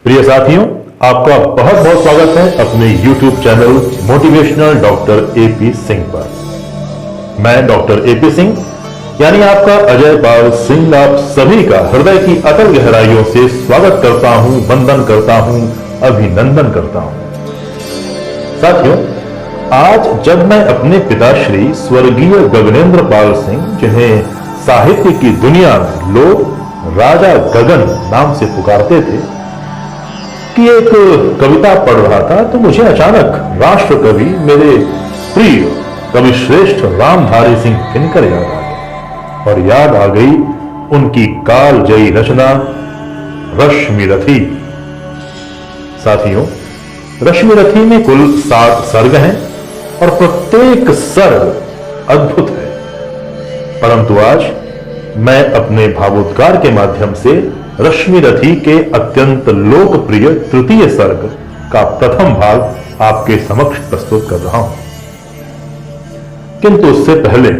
प्रिय साथियों, आपका बहुत बहुत स्वागत है अपने YouTube channel motivational doctor AP Singh पर। मैं डॉक्टर एपी सिंह यानी आपका अजय पाल सिंह आप सभी का हृदय की अतल गहराइयों से स्वागत करता हूं, वंदन करता हूं, अभिनंदन करता हूं। साथियों, आज जब मैं अपने पिताश्री स्वर्गीय गगनेंद्र पाल सिंह, जिन्हें साहित्य की दुनिया में लोग राजा गगन नाम से पुकारते थे, की एक कविता पढ़ रहा था तो मुझे अचानक राष्ट्र कवि, मेरे प्रिय कवि श्रेष्ठ रामधारी सिंह दिनकर याद आ गए और याद आ गई उनकी कालजयी रचना रश्मि रथी। साथियों, रश्मि रथी में कुल 7 सर्ग हैं और प्रत्येक सर्ग अद्भुत है, परंतु आज मैं अपने भावोद्गार के माध्यम से रश्मि रथी के अत्यंत लोकप्रिय तृतीय सर्ग का प्रथम भाग आपके समक्ष प्रस्तुत कर रहा हूं। किंतु उससे पहले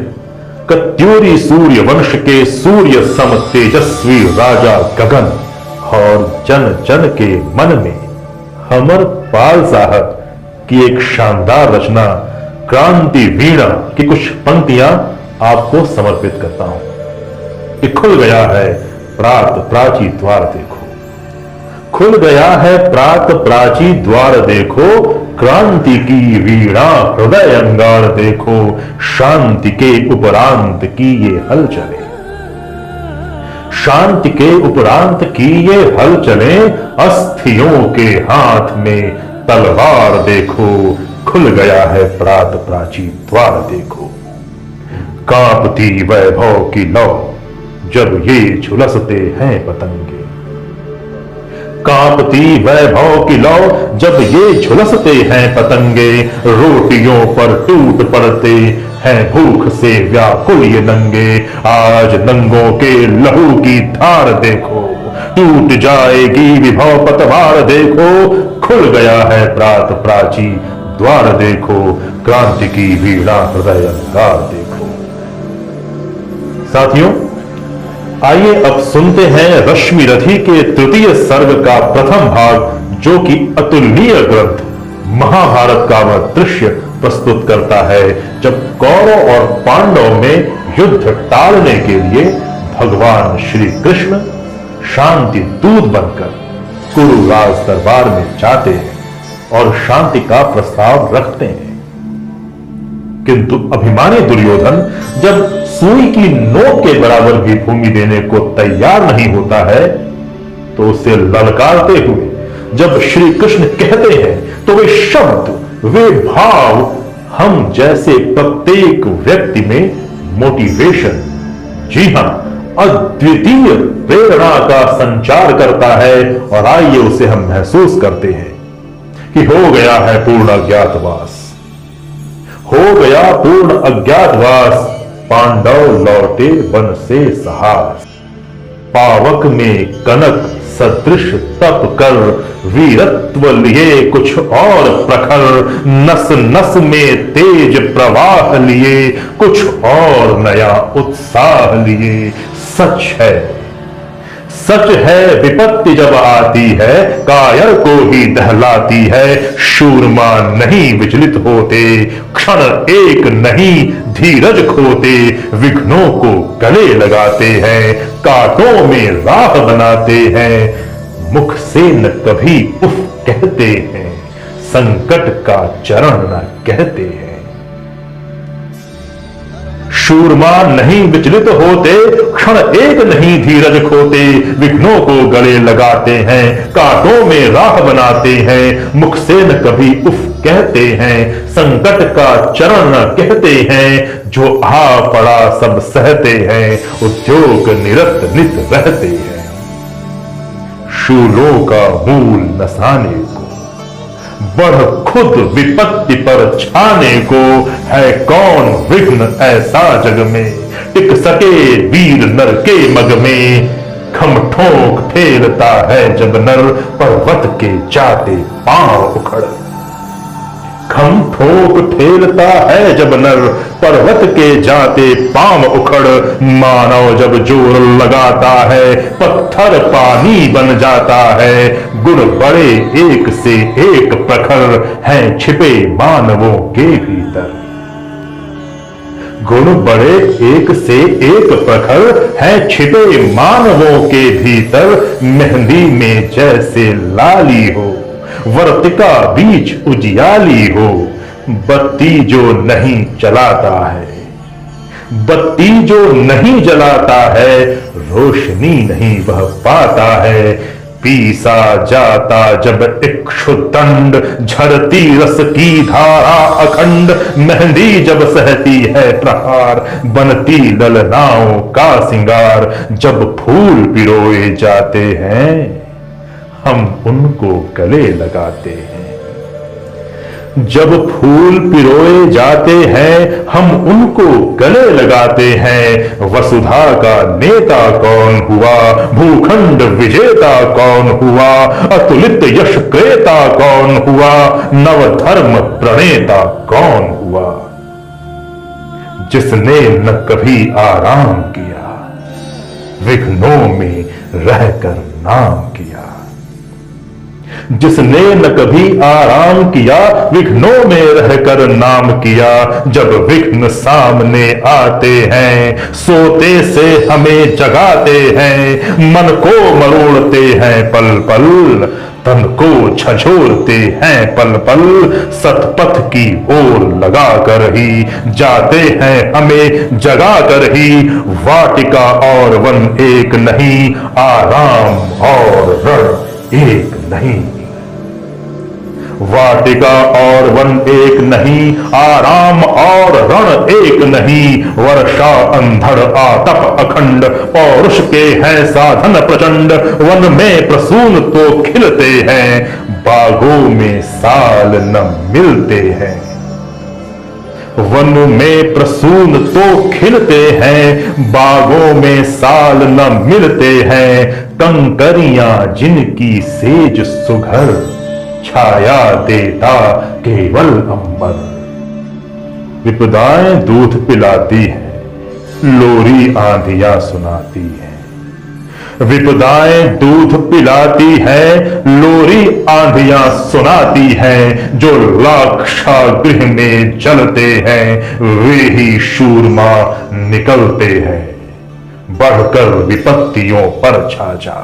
कत्यूरी सूर्य वंश के सूर्य सम तेजस्वी राजा गगन और जन जन के मन में हमर पाल साहब की एक शानदार रचना क्रांति वीणा की कुछ पंक्तियां आपको समर्पित करता हूं कि खुल गया है प्रात प्राची द्वार देखो, खुल गया है प्रात प्राची द्वार देखो, क्रांति की वीणा हृदय अंगार देखो, शांति के उपरांत की ये हलचले, शांति के उपरांत की ये हलचले, अस्थियों के हाथ में तलवार देखो, खुल गया है प्रात प्राची द्वार देखो, कांपती वैभव की लौ जब ये झुलसते हैं पतंगे, कांपती वैभव की लौ जब ये झुलसते हैं पतंगे, रोटियों पर टूट पड़ते हैं भूख से व्याकुल ये नंगे, आज नंगों के लहू की धार देखो, टूट जाएगी विभव पतवार देखो, खुल गया है प्रात प्राची द्वार देखो, क्रांति की वीणा हृदय अंगार देखो। साथियों, आइए अब सुनते हैं रश्मि रथी के तृतीय सर्ग का प्रथम भाग, जो कि अतुलनीय ग्रंथ महाभारत का वह दृश्य प्रस्तुत करता है जब कौरव और पांडव में युद्ध टालने के लिए भगवान श्री कृष्ण शांति दूत बनकर कुरु राज दरबार में जाते हैं और शांति का प्रस्ताव रखते हैं। किंतु अभिमानी दुर्योधन जब सुई की नोक के बराबर भी भूमि देने को तैयार नहीं होता है, तो उसे ललकारते हुए जब श्री कृष्ण कहते हैं तो वे शब्द, वे भाव हम जैसे प्रत्येक व्यक्ति में मोटिवेशन, जी हां, अद्वितीय प्रेरणा का संचार करता है। और आइए उसे हम महसूस करते हैं कि हो गया है पूर्ण अज्ञातवास, हो गया पूर्ण अज्ञातवास, पांडव लौटे वन से साहस, पावक में कनक सदृश तप कर, वीरत्व लिए कुछ और प्रखर, नस नस में तेज प्रवाह लिए कुछ और नया उत्साह लिए। सच है विपत्ति जब आती है कायर को ही दहलाती है, शूरमा नहीं विचलित होते, क्षण एक नहीं धीरज खोते, विघ्नों को गले लगाते हैं, कांटों में राह बनाते हैं, मुख से न कभी उफ कहते हैं, संकट का चरण न कहते हैं। शूरमा नहीं विचलित होते, क्षण एक नहीं धीरज खोते, विघ्नों को गले लगाते हैं, कांटों में राह बनाते हैं, मुख से न कभी उफ कहते हैं, संकट का चरण न कहते हैं, जो आ पड़ा सब सहते हैं, उद्योग निरत नित रहते हैं। शूलों का मूल नसाने को, बढ़ खुद विपत्ति पर छाने को, है कौन विघ्न ऐसा जग में, टिक सके वीर नर के मग में, खम ठोक फेरता है जब नर, पर्वत के जाते पांव उखड़। खम ठोक ठेलता है जब नर, पर्वत के जाते पांव उखड़, मानव जब जोर लगाता है पत्थर पानी बन जाता है। गुण बड़े एक से एक प्रखर हैं छिपे मानवों के भीतर, गुण बड़े एक से एक प्रखर हैं छिपे मानवों के भीतर। मेहंदी में जैसे लाली हो, वर्तिका बीच उजियाली हो, बत्ती जो नहीं जलाता है, बत्ती जो नहीं जलाता है, रोशनी नहीं वह पाता है। पीसा जाता जब इक्षुदंड, झरती रस की धारा अखंड, मेहंदी जब सहती है प्रहार, बनती ललनाओं का सिंगार। जब फूल पिरोए जाते हैं हम उनको गले लगाते हैं, जब फूल पिरोए जाते हैं हम उनको गले लगाते हैं। वसुधा का नेता कौन हुआ, भूखंड विजेता कौन हुआ, अतुलित यश क्रेता कौन हुआ, नवधर्म प्रणेता कौन हुआ। जिसने न कभी आराम किया, विघ्नों में रहकर नाम किया, जिसने न कभी आराम किया, विघ्नों में रहकर नाम किया। जब विघ्न सामने आते हैं सोते से हमें जगाते हैं, मन को मरोड़ते हैं पल पल, तन को झंझोरते हैं पल पल। सतपथ की ओर लगा कर ही जाते हैं हमें जगा कर ही। वाटिका और वन एक नहीं, आराम और रण एक नहीं, वाटिका और वन एक नहीं, आराम और रण एक नहीं। वर्षा अंधड़ आतप अखंड, पौरुष के हैं साधन प्रचंड। वन में प्रसून तो खिलते हैं, बागों में साल न मिलते हैं। वन में प्रसून तो खिलते हैं, बागों में साल न मिलते हैं। कंकरियां जिनकी सेज सुघर, छाया देता केवल अंबर। विपदाएं दूध पिलाती है, लोरी आंधियां सुनाती है। विपदाएं दूध पिलाती है, लोरी आंधियां सुनाती हैं। जो लाक्षागृह में जलते हैं वे ही शूरमा निकलते हैं। बढ़कर विपत्तियों पर छा जा,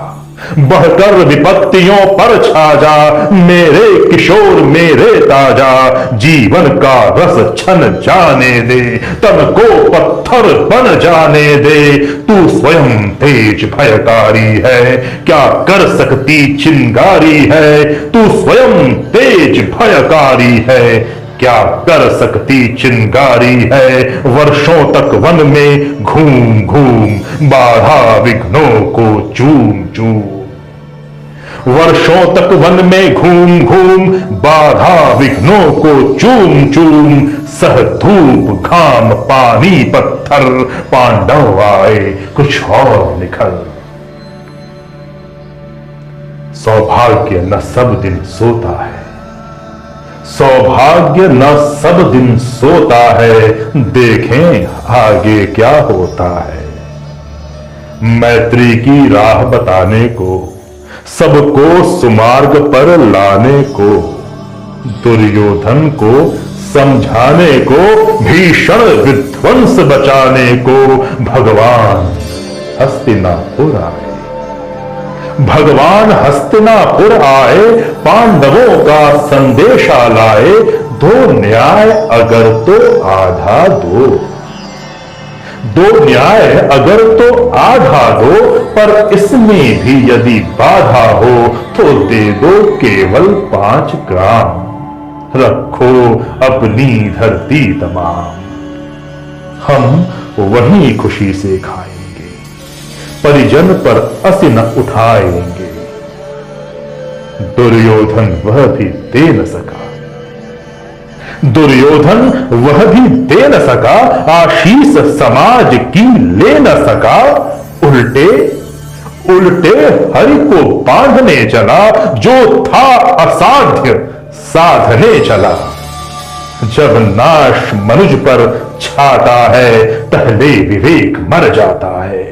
बढ़कर विपत्तियों पर छा जा। मेरे किशोर मेरे ताजा, जीवन का रस छन जाने दे, तन को पत्थर बन जाने दे। तू स्वयं तेज भयकारी है, क्या कर सकती चिंगारी है। तू स्वयं तेज भयकारी है, क्या कर सकती चिंगारी है। वर्षों तक वन में घूम घूम बाधा विघ्नों को चूम चूम, वर्षों तक वन में घूम घूम बाधा विघ्नों को चूम चूम। सह धूप घाम पानी पत्थर, पांडव आए कुछ और निखर। सौभाग्य न सब दिन सोता है, सौभाग्य न सब दिन सोता है। देखें आगे क्या होता है। मैत्री की राह बताने को, सबको सुमार्ग पर लाने को, दुर्योधन को समझाने को, भीषण विध्वंस बचाने को भगवान हस्तिनापुर आए। भगवान हस्तिनापुर आए, पांडवों का संदेशा लाए। दो न्याय अगर तो आधा दो, दो न्याय अगर तो आधा दो, पर इसमें भी यदि बाधा हो तो दे दो केवल 5 ग्राम। रखो अपनी धरती तमाम, हम वहीं खुशी से खाएंगे, परिजन पर असी न उठाएंगे। दुर्योधन वह भी दे न सका, दुर्योधन वह भी दे न सका। आशीष समाज की ले न सका। उल्टे उल्टे हरि को बांधने चला, जो था असाध्य साधने चला। जब नाश मनुज पर छाता है पहले विवेक मर जाता है।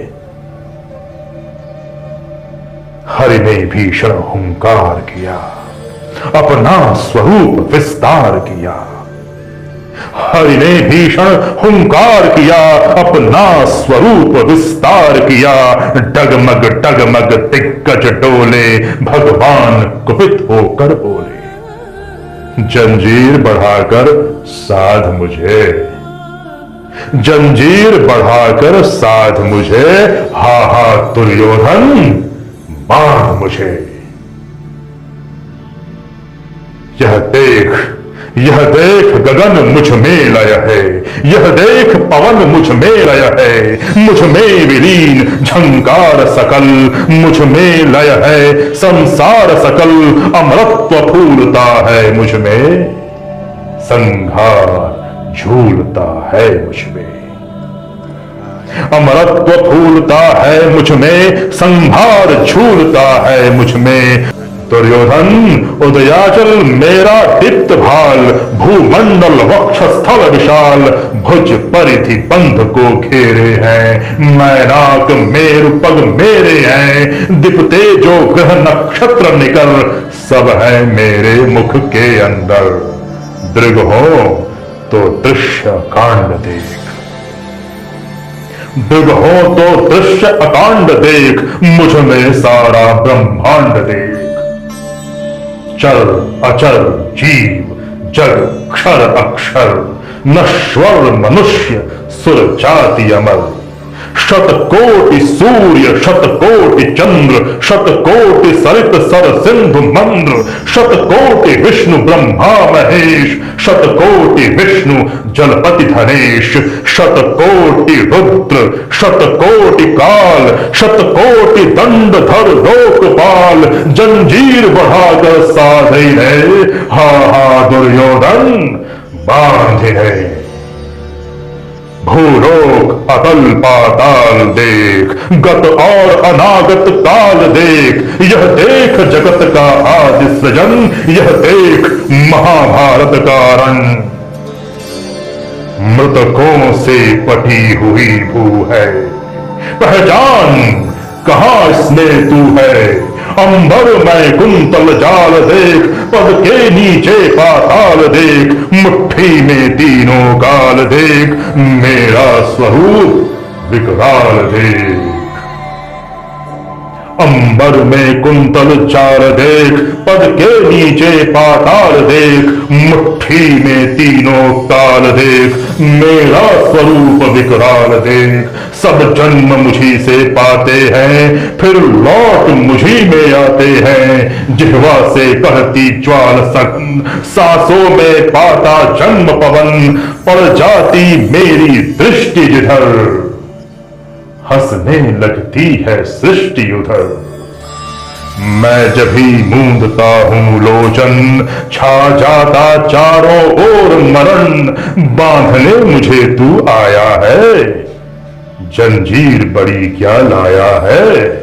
हरि ने भीषण हुंकार किया, अपना स्वरूप विस्तार किया। हरि ने भीषण हुंकार किया, अपना स्वरूप विस्तार किया। डगमग डगमग दिग्गज डोले, भगवान कुपित होकर बोले, जंजीर बढ़ाकर साध मुझे, जंजीर बढ़ाकर साध मुझे, हा हा दुर्योधन बांध मुझे। यह देख गगन मुझ में लय है, यह देख पवन मुझ में लय है। मुझ में विलीन झंकार सकल, मुझ में लय है संसार सकल। अमरत्व फूलता है मुझ में, संघार झूलता है मुझ में। अमरत्व फूलता है मुझ में, संहार झूलता है मुझ में। दुर्योधन उदयाचल मेरा दीप्त भाल, भूमंडल वक्षस्थल विशाल। भुज परिधि बंध को घेरे हैं, मैनाक मेरु पग मेरे हैं। दीपते जो ग्रह नक्षत्र निकर, सब है मेरे मुख के अंदर। दृग हो तो दृश्य कांड देख, दृग हो तो दृश्य अकांड देख। मुझ में सारा ब्रह्मांड देख। चर अचर जीव जग क्षर अक्षर, नश्वर मनुष्य सुर जाति अमर। शतकोटि सूर्य शतकोटि चंद्र, शतकोटि सरित सर सिंधु मंद्र। शतकोटि विष्णु ब्रह्मा महेश, शतकोटि विष्णु जलपति धनेश। शतकोटि रुद्र शतकोटि काल, शतकोटि दंडधर लोकपाल। जंजीर बढ़ाकर साधे है, हा हा दुर्योधन बांधे है। भूलोक अतल पाताल देख, गत और अनागत काल देख। यह देख जगत का आदि सृजन, यह देख महाभारत का रण। मृतकों से पटी हुई भू है, पहचान कहां स्नेह तू है। अंबर में कुंतल जाल देख, पद के नीचे पाताल देख। मुट्ठी में तीनों काल देख, मेरा स्वरूप विकराल देख। अंबर में कुंतल चार देख, पद के नीचे पाताल देख। मुट्ठी में तीनों काल देख, मेरा स्वरूप विकराल देख। सब जन्म मुझी से पाते हैं, फिर लौट मुझी में आते हैं। जिह्वा से कहती ज्वाल सघन, सांसों में पाता जन्म पवन। पड़ जाती मेरी दृष्टि जिधर, हंसने लगती है सृष्टि उधर। मैं जब ही मूंदता हूं लोचन, छा जाता चारों ओर मरण। बांधने मुझे तू आया है, जंजीर बड़ी क्या लाया है।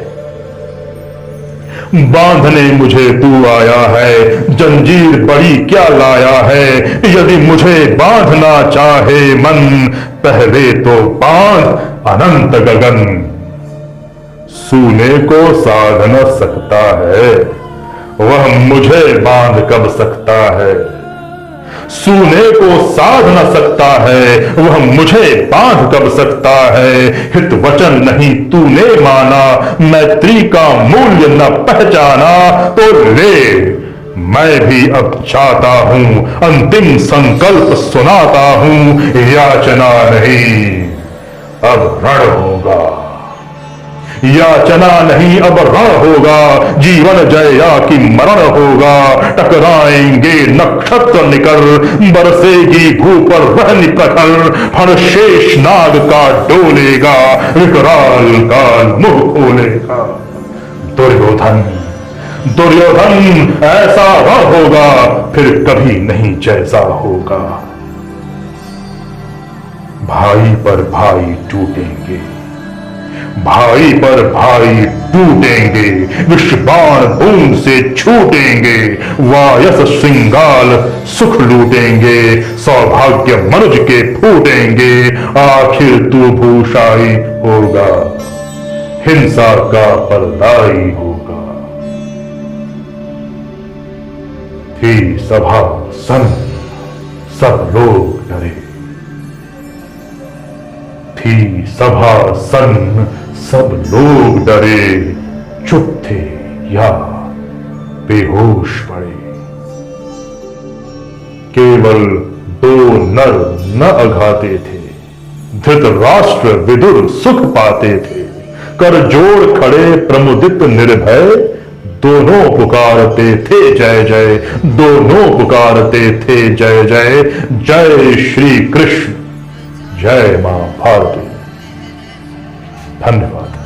बांधने मुझे तू आया है, जंजीर बड़ी क्या लाया है। यदि मुझे बांधना चाहे मन, पहले तो बांध अनंत गगन। सूने को साध न सकता है, वह मुझे बांध कब सकता है। सूने को साध न सकता है, वह मुझे बांध कब सकता है। हित वचन नहीं तूने माना, मैत्री का मूल्य न पहचाना। तो ले मैं भी अब चाहता हूं, अंतिम संकल्प सुनाता हूं। याचना नहीं अब रण होगा, याचना नहीं अब रण होगा। जीवन जया कि मरण होगा। टकराएंगे नक्षत्र निकर, बरसेगी भू पर वहनी प्रखर। फण शेष नाग का डोलेगा, विकराल काल मुंह खोलेगा। दुर्योधन दुर्योधन ऐसा रण होगा, फिर कभी नहीं जैसा होगा। भाई पर भाई टूटेंगे, भाई पर भाई टूटेंगे, विषबाण बूंद से छूटेंगे, वायस श्रृंगाल सुख लूटेंगे, सौभाग्य मनुज के फूटेंगे, आखिर तू भूषाई होगा, हिंसा का परदाई होगा। थी सभा सन, सब लोग डरे, थी सभा सन, सब लोग डरे, चुप थे या बेहोश पड़े। केवल दो नर न अघाते थे, धृतराष्ट्र विदुर सुख पाते थे, कर जोड़ खड़े प्रमुदित निर्भय, दोनों पुकारते थे जय जय, दोनों पुकारते थे जय जय, जय श्री कृष्ण, जय मां भारती। धन्यवाद।